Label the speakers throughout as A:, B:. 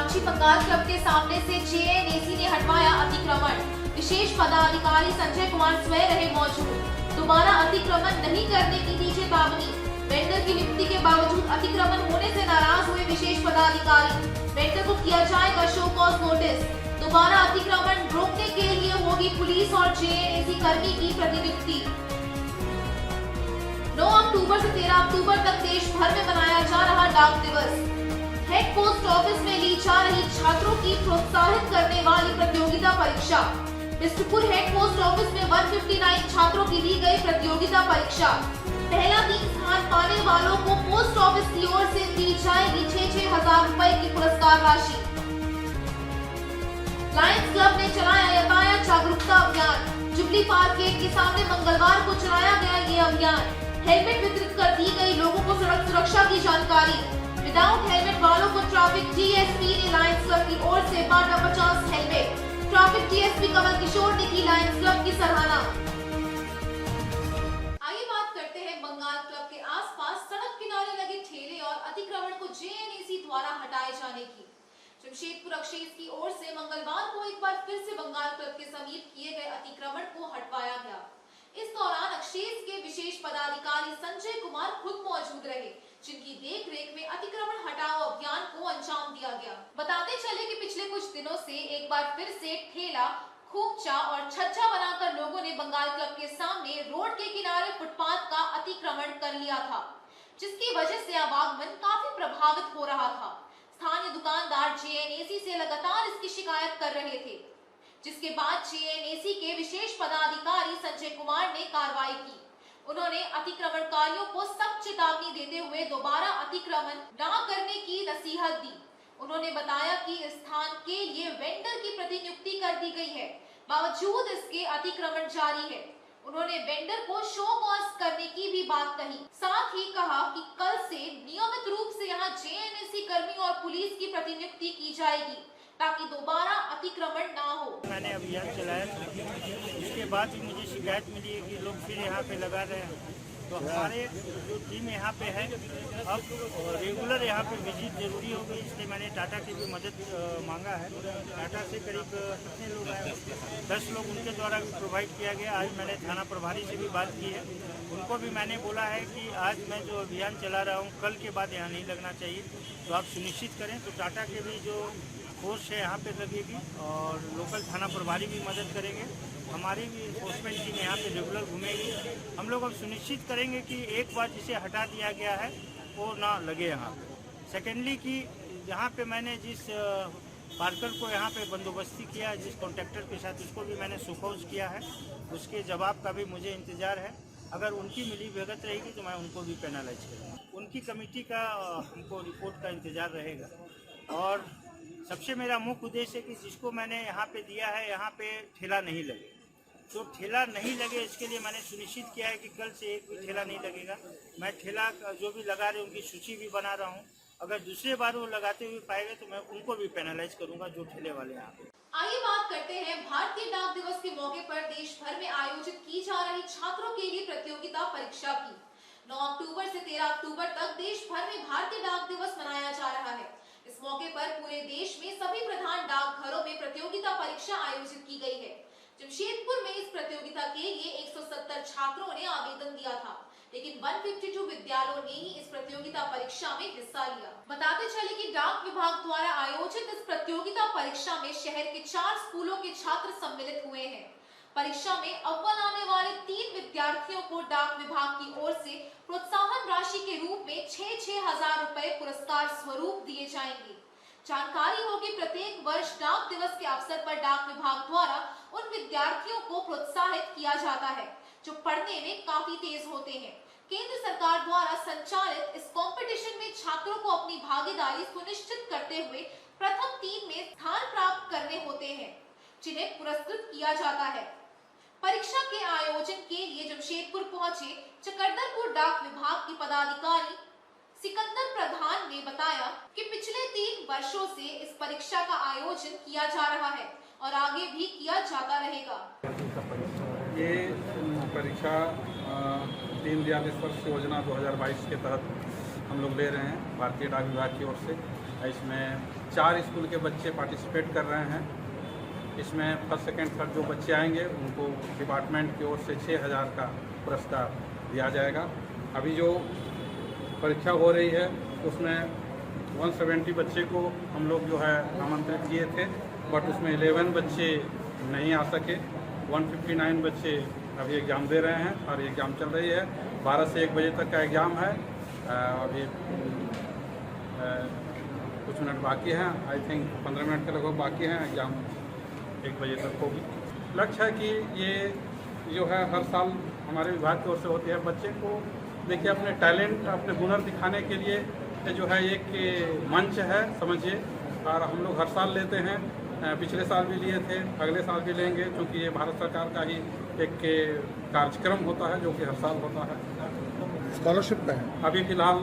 A: Kamakshi Bengal club के सामने से जेएनएसी ने हटवाया अतिक्रमण। विशेष पदाधिकारी संजय कुमार स्वयं रहे मौजूद। दोबारा अतिक्रमण नहीं करने की दी चेतावनी। वेंडर की नियुक्ति के बावजूद अतिक्रमण होने से नाराज हुए विशेष पदाधिकारी। वेंडर को किया जाएगा शो कॉज नोटिस। दोबारा अतिक्रमण रोकने के लिए होगी पुलिस और जेएनएसी कर्मी की प्रतिनियुक्ति। 9 अक्टूबर से 13 अक्टूबर तक देश भर में मनाया जा रहा डाक दिवस। हेड पोस्ट ऑफिस में ली जा रही छात्रों की प्रोत्साहित करने वाली प्रतियोगिता परीक्षा। बिष्टपुर हेड पोस्ट ऑफिस में 159 छात्रों की ली गई प्रतियोगिता परीक्षा। पहला 3 स्थान पाने वालों को पोस्ट ऑफिस की ओर से दी जाएगी 6-6 हजार रुपए की पुरस्कार राशि। लायंस क्लब ने चलाया यातायात जागरूकता अभियान। जुबली पार्क गेट के सामने मंगलवार को चलाया गया ये अभियान। हेलमेट वितरित कर दी गई लोगों को सड़क सुरक्षा की जानकारी। विदाउट हेलमेट वालों को ट्रैफिक डीएसपी ने लायंस क्लब की ओर से बांटा 50 helmet. Traffic DSP Kamal Kishore ने की लायंस क्लब की सराहना। आइए बात करते हैं बंगाल क्लब के आसपास सड़क किनारे लगे ठेले और अतिक्रमण को जेएनएसी द्वारा हटाए जाने की। जमशेदपुर अक्षेस की ओर से मंगलवार को एक बार फिर से बंगाल क्लब के समीप किए गए अतिक्रमण को हटवाया गया। इस दौरान अक्षेस के विशेष पदाधिकारी संजय कुमार खुद मौजूद रहे, जिनकी देखरेख में अतिक्रमण हटाओ अभियान को अंजाम दिया गया। बताते चले कि पिछले कुछ दिनों से एक बार फिर से ठेला, खूबचा और छज्जा बनाकर लोगों ने बंगाल क्लब के सामने रोड के किनारे फुटपाथ का अतिक्रमण कर लिया था, जिसकी वजह से आवागमन काफी प्रभावित हो रहा था। स्थानीय दुकानदार जेएनएसी से लगातार इसकी शिकायत कर रहे थे, जिसके बाद जेएनएसी के विशेष पदाधिकारी संजय कुमार ने कार्रवाई की। उन्होंने अतिक्रमणकारियों को सख्त चेतावनी देते हुए दोबारा अतिक्रमण न करने की नसीहत दी। उन्होंने बताया कि इस स्थान के लिए वेंडर की प्रतिनियुक्ति कर दी गई है, बावजूद इसके अतिक्रमण जारी है। उन्होंने वेंडर को शो कॉज करने की भी बात कही। साथ ही कहा कि कल से नियमित रूप से यहाँ जेएनएसी कर्मी और पुलिस की प्रतिनियुक्ति की जाएगी, ताकि दोबारा अतिक्रमण ना हो।
B: मैंने अभियान चलाया, इसके बाद भी मुझे शिकायत मिली है कि लोग फिर यहाँ पे लगा रहे हैं। तो हमारे जो टीम यहाँ पे है, अब रेगुलर यहाँ पे विजिट जरूरी होगी, इसलिए मैंने टाटा की भी मदद मांगा है। टाटा से करीब कितने लोग आए, 10 लोग उनके द्वारा भी प्रोवाइड किया गया। आज मैंने थाना प्रभारी से भी बात की है, उनको भी मैंने बोला है कि आज मैं जो अभियान चला रहा हूँ, कल के बाद यहाँ नहीं लगना चाहिए, तो आप सुनिश्चित करें। तो टाटा के भी जो फोर्स है यहाँ पे लगेगी और लोकल थाना प्रभारी भी मदद करेंगे। हमारी भी इन्फोर्समेंट टीम यहाँ पे रेगुलर घूमेगी। हम लोग अब सुनिश्चित करेंगे कि एक बार जिसे हटा दिया गया है वो ना लगे यहाँ पे। सेकेंडली कि यहाँ पे मैंने जिस पार्कर को यहाँ पे बंदोबस्ती किया, जिस कॉन्ट्रैक्टर के साथ, उसको भी मैंने सुखोज किया है। उसके जवाब का भी मुझे इंतज़ार है। अगर उनकी मिलीभगत रहेगी तो मैं उनको भी पेनलाइज करूँगा। उनकी कमेटी का हमको रिपोर्ट का इंतज़ार रहेगा। और सबसे मेरा मुख्य उद्देश्य है कि जिसको मैंने यहाँ पे दिया है, यहाँ पे ठेला नहीं लगे। तो ठेला नहीं लगे, इसके लिए मैंने सुनिश्चित किया है कि कल से एक भी ठेला नहीं लगेगा। मैं ठेला जो भी लगा रहे उनकी सूची भी बना रहा हूँ। अगर दूसरे बार वो लगाते हुए पाए गए तो मैं उनको भी पेनलाइज करूँगा, जो ठेले वाले यहाँ पे।
A: आइए बात करते हैं भारतीय डाक दिवस के मौके पर देश भर में आयोजित की जा रही छात्रों के लिए प्रतियोगिता परीक्षा की। 9 अक्टूबर से 13 अक्टूबर तक देश भर में भारतीय डाक दिवस मनाया जा रहा है। इस मौके पर पूरे देश में सभी प्रधान डाकघरों में प्रतियोगिता परीक्षा आयोजित की गई है। जमशेदपुर में इस प्रतियोगिता के लिए 170 छात्रों ने आवेदन दिया था, लेकिन 152 विद्यालयों ने ही इस प्रतियोगिता परीक्षा में हिस्सा लिया। बताते चले कि डाक विभाग द्वारा आयोजित इस प्रतियोगिता परीक्षा में शहर के 4 स्कूलों के छात्र सम्मिलित हुए हैं। परीक्षा में अव्वल आने वाले 3 विद्यार्थियों को डाक विभाग की ओर से प्रोत्साहन राशि के रूप में 6-6 हजार रुपए पुरस्कार स्वरूप दिए जाएंगे। जानकारी हो कि प्रत्येक वर्ष डाक दिवस के अवसर पर डाक विभाग द्वारा उन विद्यार्थियों को प्रोत्साहित किया जाता है जो पढ़ने में काफी तेज होते हैं। केंद्र सरकार द्वारा संचालित इस कंपटीशन में छात्रों को अपनी भागीदारी सुनिश्चित करते हुए प्रथम 3 में स्थान प्राप्त करने होते हैं, जिन्हें पुरस्कृत किया जाता है। परीक्षा के आयोजन के लिए जमशेदपुर पहुंचे चकरदरपुर डाक विभाग के पदाधिकारी सिकंदर प्रधान ने बताया कि पिछले 3 वर्षों से इस परीक्षा का आयोजन किया जा रहा है और आगे भी किया जाता रहेगा।
C: ये परीक्षा दीनदयाल स्पर्श योजना 2022 के तहत हम लोग ले रहे हैं भारतीय डाक विभाग की ओर से। इसमें 4 स्कूल के बच्चे पार्टिसिपेट कर रहे हैं। इसमें फर्स्ट सेकंड थर्ड जो बच्चे आएंगे उनको डिपार्टमेंट की ओर से 6,000 का पुरस्कार दिया जाएगा। अभी जो परीक्षा हो रही है उसमें 170 बच्चे को हम लोग जो है आमंत्रित किए थे, बट उसमें 11 बच्चे नहीं आ सके। 159 बच्चे अभी एग्ज़ाम दे रहे हैं और एग्ज़ाम चल रही है। 12 से 1 बजे तक का एग्ज़ाम है। अभी कुछ मिनट बाकी हैं, आई थिंक 15 मिनट के लगभग बाकी हैं, एग्ज़ाम 1 बजे तक होगी। लक्ष्य है कि ये जो है हर साल हमारे विभाग की ओर से होती है। बच्चे को देखिए अपने टैलेंट, अपने हुनर दिखाने के लिए जो है एक मंच है समझिए, और हम लोग हर साल लेते हैं। पिछले साल भी लिए थे, अगले साल भी लेंगे, क्योंकि ये भारत सरकार का ही एक कार्यक्रम होता है जो कि हर साल होता है।
D: स्कॉलरशिप का है
C: अभी फिलहाल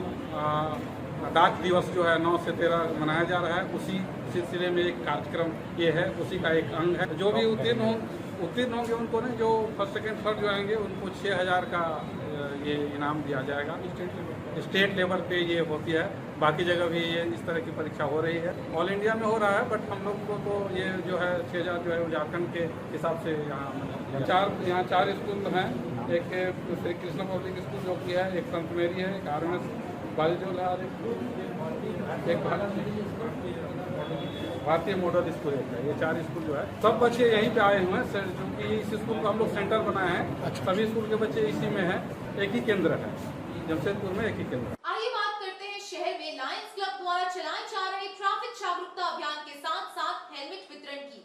C: डाक दिवस जो है 9 से 13 मनाया जा रहा है, उसी सिलसिले में एक कार्यक्रम ये है, उसी का एक अंग है। जो भी उत्तीर्ण होंगे उनको नहीं, जो फर्स्ट सेकंड थर्ड जो आएंगे उनको 6,000 का ये इनाम दिया जाएगा। स्टेट लेवल पे ये होती है, बाकी जगह भी ये इस तरह की परीक्षा हो रही है। ऑल इंडिया में हो रहा है, बट हम लोग को तो ये जो है 6,000 जो है झारखंड के हिसाब से यहाँ 4 स्कूल हैं। एक श्री कृष्ण पब्लिक स्कूल जो कि है, एक संत मेरी है, एक RMS बालीजोल है, एक भारतीय मॉडल स्कूल है। ये 4 स्कूल जो है सब बच्चे यहीं पे आए हुए हैं, क्योंकि इस स्कूल को हम लोग सेंटर बनाए हैं।
D: अच्छा।
C: सभी स्कूल के बच्चे इसी में हैं, एक ही केंद्र है जमशेदपुर में, एक ही केंद्र।
A: आइए बात करते हैं शहर में लायंस क्लब द्वारा चलाए जा रहे ट्रैफिक जागरूकता अभियान के साथ साथ हेलमेट वितरण की।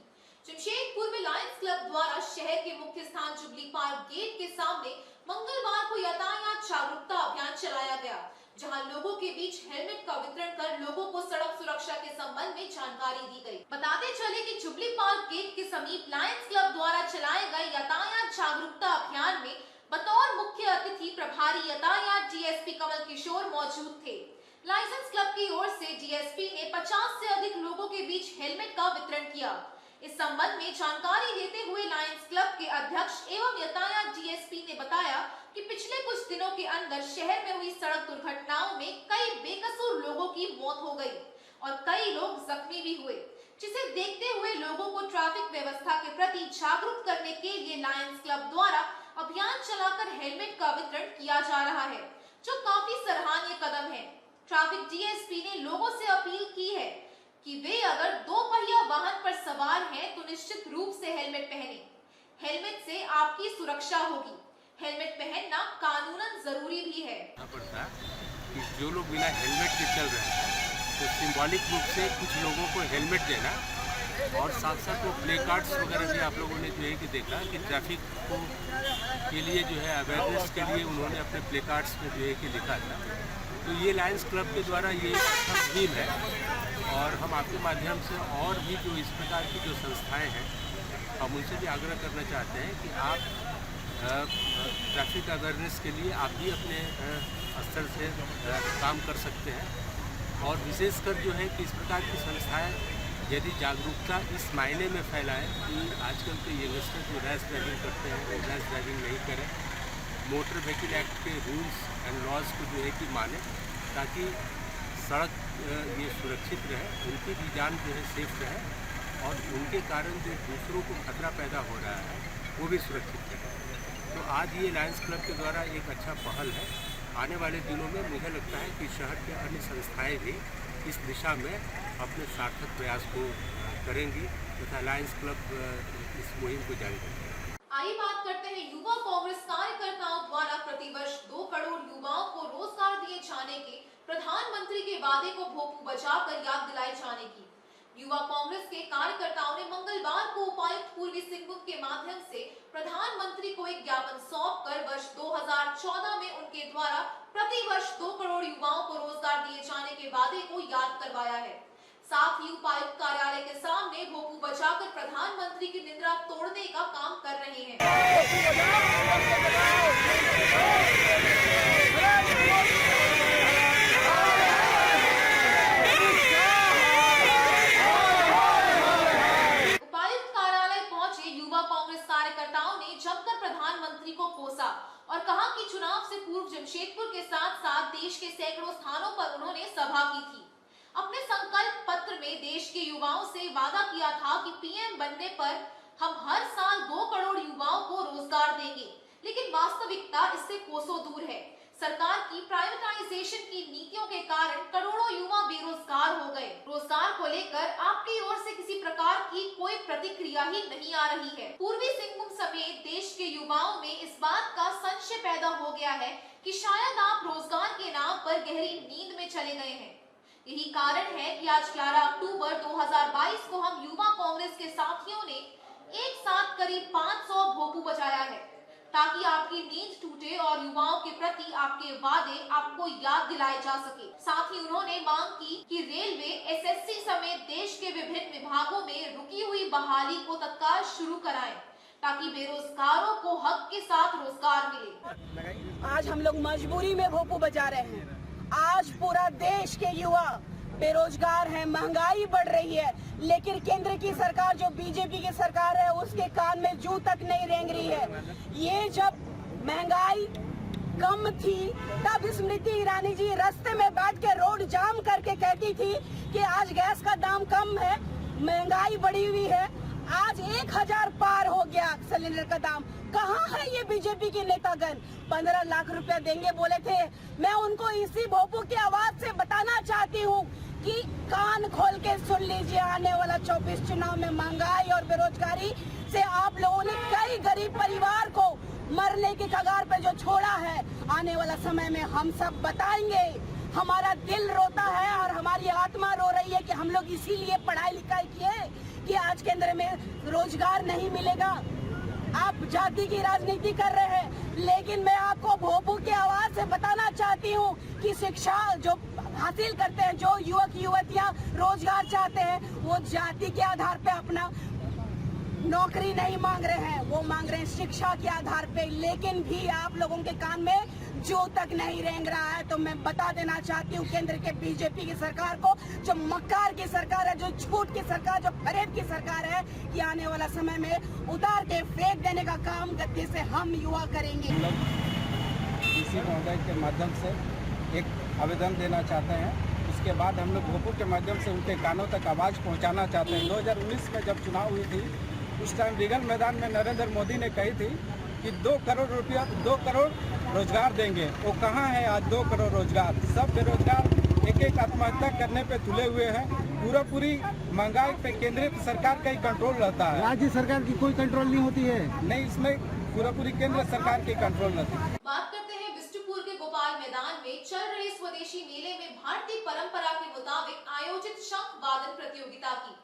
A: जमशेदपुर में लायंस क्लब द्वारा शहर के मुख्य स्थान जुबली पार्क गेट के सामने मंगलवार को यातायात जागरूकता अभियान चलाया गया, जहां लोगों के बीच हेलमेट का वितरण कर लोगों को सड़क सुरक्षा के संबंध में जानकारी दी गई। बताते चले कि जुबली पार्क गेट के समीप लायंस क्लब द्वारा चलाए गए यातायात जागरूकता अभियान में बतौर मुख्य अतिथि प्रभारी यातायात DSP कमल किशोर मौजूद थे। लाइसेंस क्लब की ओर से DSP ने 50 से अधिक लोगों के बीच हेलमेट का वितरण किया। इस संबंध में जानकारी देते हुए लायंस क्लब के अध्यक्ष एवं यातायात DSP ने बताया कि पिछले कुछ दिनों के अंदर शहर में हुई सड़क दुर्घटनाओं में कई बेकसूर लोगों की मौत हो गई और कई लोग जख्मी भी हुए, जिसे देखते हुए लोगों को ट्रैफिक व्यवस्था के प्रति जागरूक करने के लिए लायंस क्लब द्वारा अभियान चलाकर हेलमेट का वितरण किया जा रहा है, जो काफी सराहनीय कदम है। ट्रैफिक DSP ने लोगों से अपील की है कि वे अगर 2 पहिया वाहन पर सवार हैं तो निश्चित रूप से हेलमेट पहनें। हेलमेट से आपकी सुरक्षा होगी। हेलमेट पहनना कानूनन जरूरी भी है।
E: पड़ता कि जो लोग बिना हेलमेट के चल रहे हैं तो सिंबॉलिक रूप से कुछ लोगों को हेलमेट देना, और साथ साथ वो प्ले कार्ड्स वगैरह भी आप लोगों ने जो है कि देखा कि ट्रैफिक को के लिए जो है अवेयरनेस के लिए उन्होंने अपने प्ले कार्ड्स में जो है कि लिखा था। तो ये लायंस क्लब के द्वारा ये अच्छा मुहिम है, और हम आपके माध्यम से और भी जो इस प्रकार की जो संस्थाएं हैं हम उनसे भी आग्रह करना चाहते हैं कि आप ट्रैफिक अवेयरनेस के लिए आप भी अपने स्तर से काम कर सकते हैं। और विशेषकर जो है कि इस प्रकार की संस्थाएं यदि जागरूकता इस मायने में फैलाएं कि आजकल के यंगस्टर जो रैश ड्राइविंग करते हैं वो रैश ड्राइविंग नहीं करें, मोटर व्हीकल एक्ट के रूल्स एंड लॉज को जो है कि माने, ताकि सड़क ये सुरक्षित रहे, उनकी भी जान जो है सेफ रहे, और उनके कारण जो दूसरों को खतरा पैदा हो रहा है वो भी सुरक्षित रहे। तो आज ये लायंस क्लब के द्वारा एक अच्छा पहल है। आने वाले दिनों में मुझे लगता है कि शहर के अन्य संस्थाएं भी इस दिशा में अपने सार्थक प्रयास को करेंगी तथा लायंस क्लब इस मुहिम को जारी रखेगा।
A: आइए बात करते हैं युवा कांग्रेस कार्यकर्ताओं द्वारा प्रतिवर्ष 2 करोड़ युवाओं को रोजगार दिए जाने के प्रधानमंत्री के वादे को भोंपू बजाकर याद दिलाए जाने की। युवा कांग्रेस के कार्यकर्ताओं ने मंगलवार को उपायुक्त पूर्वी सिंहभूम के माध्यम से प्रधानमंत्री को एक ज्ञापन सौंपकर वर्ष 2014 में उनके द्वारा प्रति वर्ष 2 करोड़ युवाओं को रोजगार दिए जाने के वादे को याद करवाया है। साथ ही उपायुक्त कार्यालय के सामने भोंपू बजाकर प्रधानमंत्री की निद्रा तोड़ने का काम कर रहे हैं। कार्यकर्ताओं ने जमकर प्रधानमंत्री को कोसा और कहा कि चुनाव से पूर्व जमशेदपुर के साथ साथ देश के सैकड़ों स्थानों पर उन्होंने सभा की थी। अपने संकल्प पत्र में देश के युवाओं से वादा किया था कि पीएम बनने पर हम हर साल 2 करोड़ युवाओं को रोजगार देंगे, लेकिन वास्तविकता इससे कोसों दूर है। सरकार की प्राइवेटाइजेशन की नीतियों के कारण करोड़ों युवा बेरोजगार हो गए। रोजगार को लेकर आपकी ओर से किसी प्रकार की कोई प्रतिक्रिया ही नहीं आ रही है। पूर्वी सिंहभूम समेत देश के युवाओं में इस बात का संशय पैदा हो गया है कि शायद आप रोजगार के नाम पर गहरी नींद में चले गए हैं। यही कारण है कि आज 11 अक्टूबर 2022 को हम युवा कांग्रेस के साथियों ने एक साथ करीब 500 भोपू बजाया है, ताकि आपकी नींद टूटे और युवाओं के प्रति आपके वादे आपको याद दिलाए जा सके। साथ ही उन्होंने मांग की कि रेलवे, एसएससी समेत देश के विभिन्न विभागों में रुकी हुई बहाली को तत्काल शुरू कराएं, ताकि बेरोजगारों को हक के साथ रोजगार मिले।
F: आज हम लोग मजबूरी में भोपू बजा रहे हैं। आज पूरा देश के युवा बेरोजगार हैं, महंगाई बढ़ रही है, लेकिन केंद्र की सरकार जो बीजेपी की सरकार है उसके कान में जूं तक नहीं रेंग रही है। ये जब महंगाई कम थी तब स्मृति ईरानी जी रास्ते में बैठ के रोड जाम करके कहती थी कि आज गैस का दाम कम है, महंगाई बढ़ी हुई है। आज 1000 पार हो गया सिलेंडर का दाम। कहाँ है ये बीजेपी के नेतागण? 15 लाख रुपया देंगे बोले थे। मैं उनको इसी भोपू की आवाज से बताना चाहती हूँ कि कान खोल के सुन लीजिए, आने वाला 24 चुनाव में महंगाई और बेरोजगारी से आप लोगों ने कई गरीब परिवार को मरने की कगार पे जो छोड़ा है, आने वाला समय में हम सब बताएंगे। हमारा दिल रोता है और हमारी आत्मा रो रही है कि हम लोग इसीलिए पढ़ाई लिखाई किए कि आज केंद्र में रोजगार नहीं मिलेगा। आप जाति की राजनीति कर रहे हैं, लेकिन मैं आपको भोपू की आवाज से बताना चाहती हूँ कि शिक्षा जो हासिल करते हैं, जो युवक युवतियाँ रोजगार चाहते हैं, वो जाति के आधार पे अपना नौकरी नहीं मांग रहे हैं, वो मांग रहे हैं शिक्षा के आधार पे। लेकिन भी आप लोगों के कान में जो तक नहीं रेंग रहा है। तो मैं बता देना चाहती हूँ केंद्र के बीजेपी की सरकार को, जो मक्कार की सरकार है, जो झूठ की सरकार, जो फरेब की सरकार है, कि आने वाला समय में उतार के फेंक देने का काम गद्दी से हम युवा करेंगे।
G: हम लोग डीसी महोदय के माध्यम से एक आवेदन देना चाहते हैं। उसके बाद हम लोग भोपू के माध्यम से उनके कानों तक आवाज़ पहुँचाना चाहते हैं। 2019 में जब चुनाव हुई थी, उस टाइम रीगन मैदान में नरेंद्र मोदी ने कही थी कि 2 करोड़ रोजगार देंगे। वो कहाँ है आज 2 करोड़ रोजगार? सब बेरोजगार एक आत्महत्या करने पे तुले हुए हैं। पूरी महंगाई पे केंद्रीय सरकार का ही कंट्रोल रहता है,
D: राज्य सरकार की कोई कंट्रोल नहीं होती है।
G: नहीं, इसमें पूरी केंद्र सरकार की कंट्रोल रहती है।
A: बात करते हैं बिष्टुपुर के गोपाल मैदान में चल रहे स्वदेशी मेले में भारतीय परंपरा के मुताबिक आयोजित शंख वादन प्रतियोगिता की।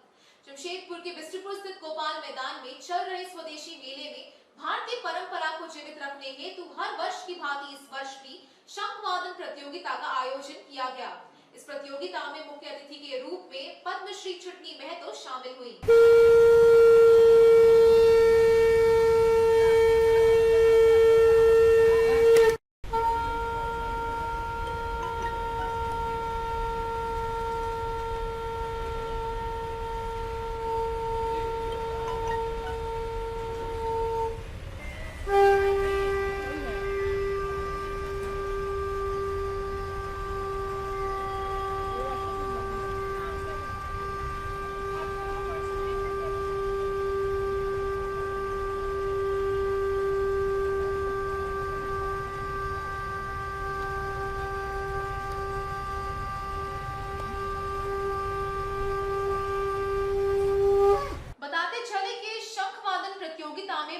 A: जमशेदपुर के बिष्टुपुर स्थित गोपाल मैदान में चल रहे स्वदेशी मेले में भारतीय परंपरा को जीवित रखने हेतु हर वर्ष की भांति इस वर्ष भी शंख वादन प्रतियोगिता का आयोजन किया गया। इस प्रतियोगिता में मुख्य अतिथि के रूप में पद्मश्री छुटनी महतो शामिल हुई।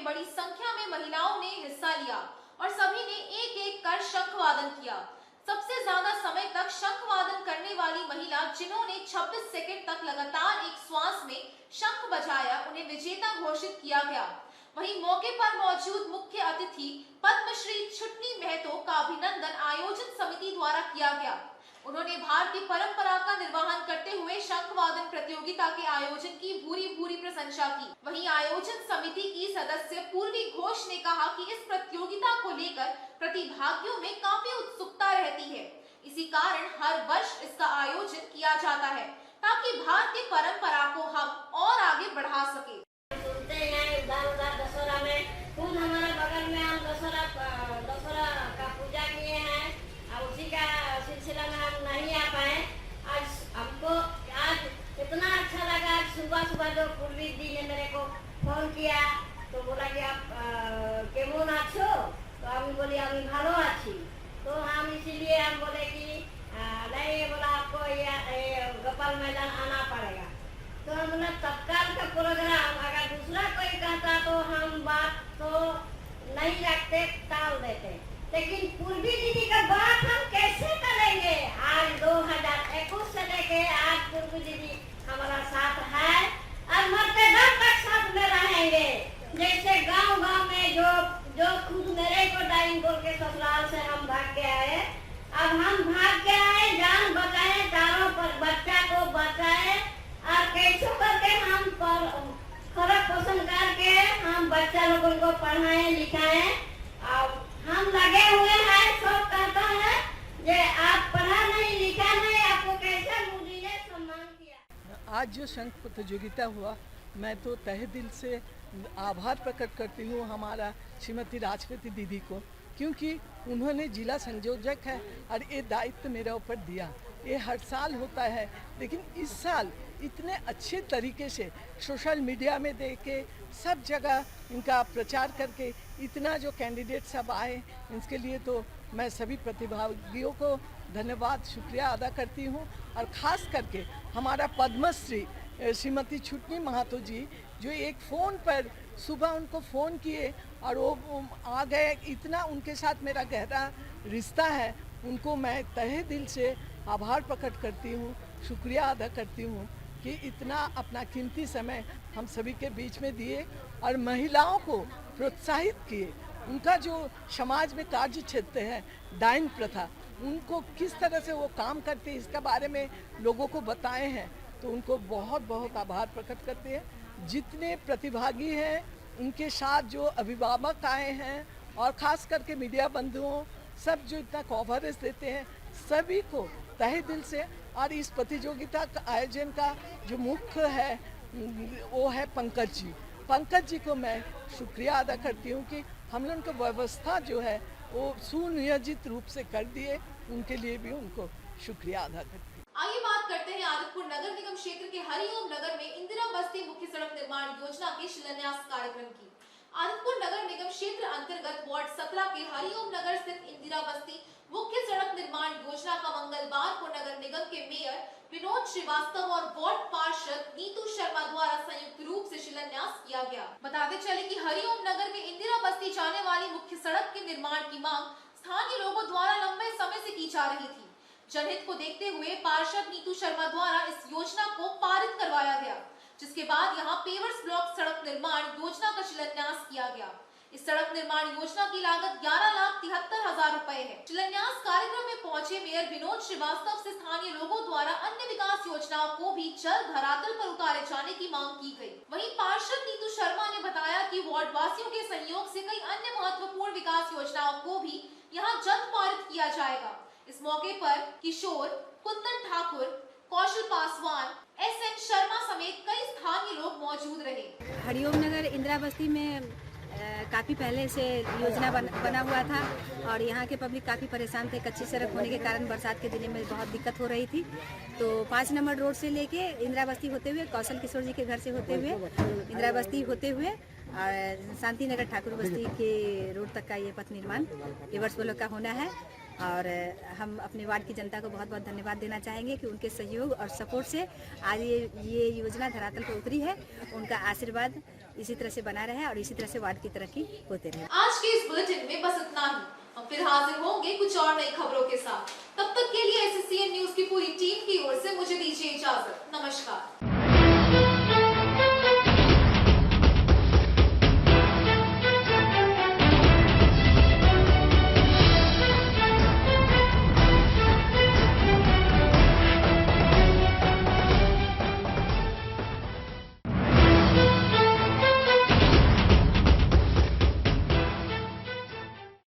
A: बड़ी संख्या में महिलाओं ने हिस्सा लिया और सभी ने एक-एक कर शंख वादन किया। सबसे ज्यादा समय तक शंख वादन करने वाली महिला, जिन्होंने 26 सेकंड तक लगातार एक श्वास में शंख बजाया, उन्हें विजेता घोषित किया गया। वहीं मौके पर मौजूद मुख्य अतिथि पद्मश्री छुटनी महतो का अभिनंदन आयोजन समिति द्वारा किया गया। उन्होंने भारतीय परंपरा का निर्वहन करते हुए शंख वादन प्रतियोगिता के आयोजन की भूरी प्रशंसा की। वहीं आयोजन समिति की सदस्य पूर्वी घोष ने कहा कि इस प्रतियोगिता को लेकर प्रतिभागियों में काफी उत्सुकता रहती है। इसी कारण हर वर्ष इसका आयोजन किया जाता है ताकि भारतीय परंपरा को हम और आगे बढ़ा सके।
H: सुनते हैं उधर दशहरा में, खुद हमारे बगल में हम दशहरा का पूजा किए हैं और उसी का सिलसिला में हम नहीं आ पाए। आज हमको सुरभि जी ने मेरे को फोन किया तो बोला कि आप केमन आछो, तो हम बोली हम भालो आछी। तो हम इसीलिए हम बोले कि नहीं, बोला आपको ये गोपाल मैदान आना पड़ेगा। तो हमने तत्काल का प्रोग्राम, अगर दूसरा कोई कहता तो हम बात तो नहीं रखते, टाल देते, लेकिन पूर्वी दीदी का बात हम कैसे करेंगे। आज 2021 से लेके आज पूर्वी दीदी हमारा साथ है और मरते दम तक साथ में रहेंगे। जैसे गांव-गांव में जो खुद मेरे को डाइन बोल के ससुराल से हम भाग के आए, अब हम भाग के आए, जान बचाए, चारों पर बच्चा को बचाए और कैसे करके हम खरक पोषण करके हम बच्चा लोगों को पढ़ाएं लिखाएं। और हम लगे हुए हैं, सब कहता है जे आप पढ़ा नहीं लिखा नहीं, आपको कैसे मोदी ने सम्मान किया।
I: आज जो शंख प्रतियोगिता हुआ, मैं तो तहे दिल से आभार प्रकट करती हूँ हमारा श्रीमती राजपति दीदी को, क्योंकि उन्होंने जिला संयोजक है और ये दायित्व मेरे ऊपर दिया। ये हर साल होता है, लेकिन इस साल इतने अच्छे तरीके से सोशल मीडिया में दे के सब जगह इनका प्रचार करके इतना जो कैंडिडेट सब आए, इसके लिए तो मैं सभी प्रतिभागियों को धन्यवाद शुक्रिया अदा करती हूँ। और ख़ास करके हमारा पद्मश्री श्रीमती छुटनी महातो जी, जो एक फ़ोन पर सुबह उनको फ़ोन किए और वो आ गए, इतना उनके साथ मेरा गहरा रिश्ता है, उनको मैं तहे दिल से आभार प्रकट करती हूँ, शुक्रिया अदा करती हूँ कि इतना अपना कीमती समय हम सभी के बीच में दिए और महिलाओं को प्रोत्साहित किए। उनका जो समाज में कार्य क्षेत्र है, डाइन प्रथा, उनको किस तरह से वो काम करते हैं इसके बारे में लोगों को बताए हैं, तो उनको बहुत बहुत आभार प्रकट करते हैं। जितने प्रतिभागी हैं, उनके साथ जो अभिभावक आए हैं और ख़ास करके मीडिया बंधुओं, सब जो इतना कवरेज देते हैं, सभी को तहे दिल से। और इस प्रतियोगिता का आयोजन का जो मुख्य है वो है पंकज जी को मैं शुक्रिया अदा करती हूँ कि हम लोगों की व्यवस्था जो है वो सुनियोजित रूप से कर दिए, उनके लिए भी उनको शुक्रिया अदा करती हूँ।
A: आइए बात करते हैं आदितपुर नगर निगम क्षेत्र के हरिओम नगर में इंदिरा बस्ती मुख्य सड़क निर्माण योजना के शिलान्यास कार्यक्रम की। आदितपुर नगर निगम क्षेत्र अंतर्गत वार्ड 17 के हरिओम नगर स्थित इंदिरा बस्ती मुख्य सड़क निर्माण योजना का मंगलवार को नगर निगम के मेयर विनोद श्रीवास्तव और वार्ड पार्षद नीतू शर्मा द्वारा संयुक्त रूप से शिलान्यास किया गया। बताते चले कि हरिओम नगर में इंदिरा बस्ती जाने वाली मुख्य सड़क के निर्माण की मांग स्थानीय लोगों द्वारा लंबे समय से की जा रही थी। जनहित को देखते हुए पार्षद नीतू शर्मा द्वारा इस योजना को पारित करवाया गया, जिसके बाद यहाँ पेवर्स ब्लॉक सड़क निर्माण योजना का शिलान्यास किया गया। इस सड़क निर्माण योजना की लागत 11,73,000 रुपए है। शिलान्यास कार्यक्रम में पहुंचे मेयर विनोद श्रीवास्तव से स्थानीय लोगों द्वारा अन्य विकास योजनाओं को भी जल्द धरातल पर उतारे जाने की मांग की गई। वहीं पार्षद नीतू शर्मा ने बताया कि वार्ड वासियों के सहयोग से कई अन्य महत्वपूर्ण विकास योजनाओं को भी यहाँ जल्द पारित किया जाएगा। इस मौके पर किशोर, कुंदन ठाकुर, कौशल पासवान, SN शर्मा समेत कई स्थानीय लोग मौजूद रहे।
J: हरिओम नगर इंदिरा बस्ती में काफ़ी पहले से योजना बना हुआ था और यहाँ के पब्लिक काफ़ी परेशान थे। कच्ची सड़क होने के कारण बरसात के दिनों में बहुत दिक्कत हो रही थी। तो 5 नंबर रोड से लेके इंदिरा बस्ती होते हुए, कौशल किशोर जी के घर से होते हुए, इंदिरा बस्ती होते हुए और शांति नगर ठाकुर बस्ती के रोड तक का ये पथ निर्माण पेवर्स ब्लॉक का होना है। और हम अपने वार्ड की जनता को बहुत बहुत धन्यवाद देना चाहेंगे कि उनके सहयोग और सपोर्ट से आज ये योजना धरातल पर उतरी है। उनका आशीर्वाद इसी तरह से बना रहे और इसी तरह से वार्ड की तरक्की होते रहे।
A: आज के इस बुलेटिन में बस इतना ही। हम फिर हाजिर होंगे कुछ और नई खबरों के साथ। तब तक के लिए SSCN न्यूज की पूरी टीम की ओर से मुझे दीजिए इजाजत। नमस्कार।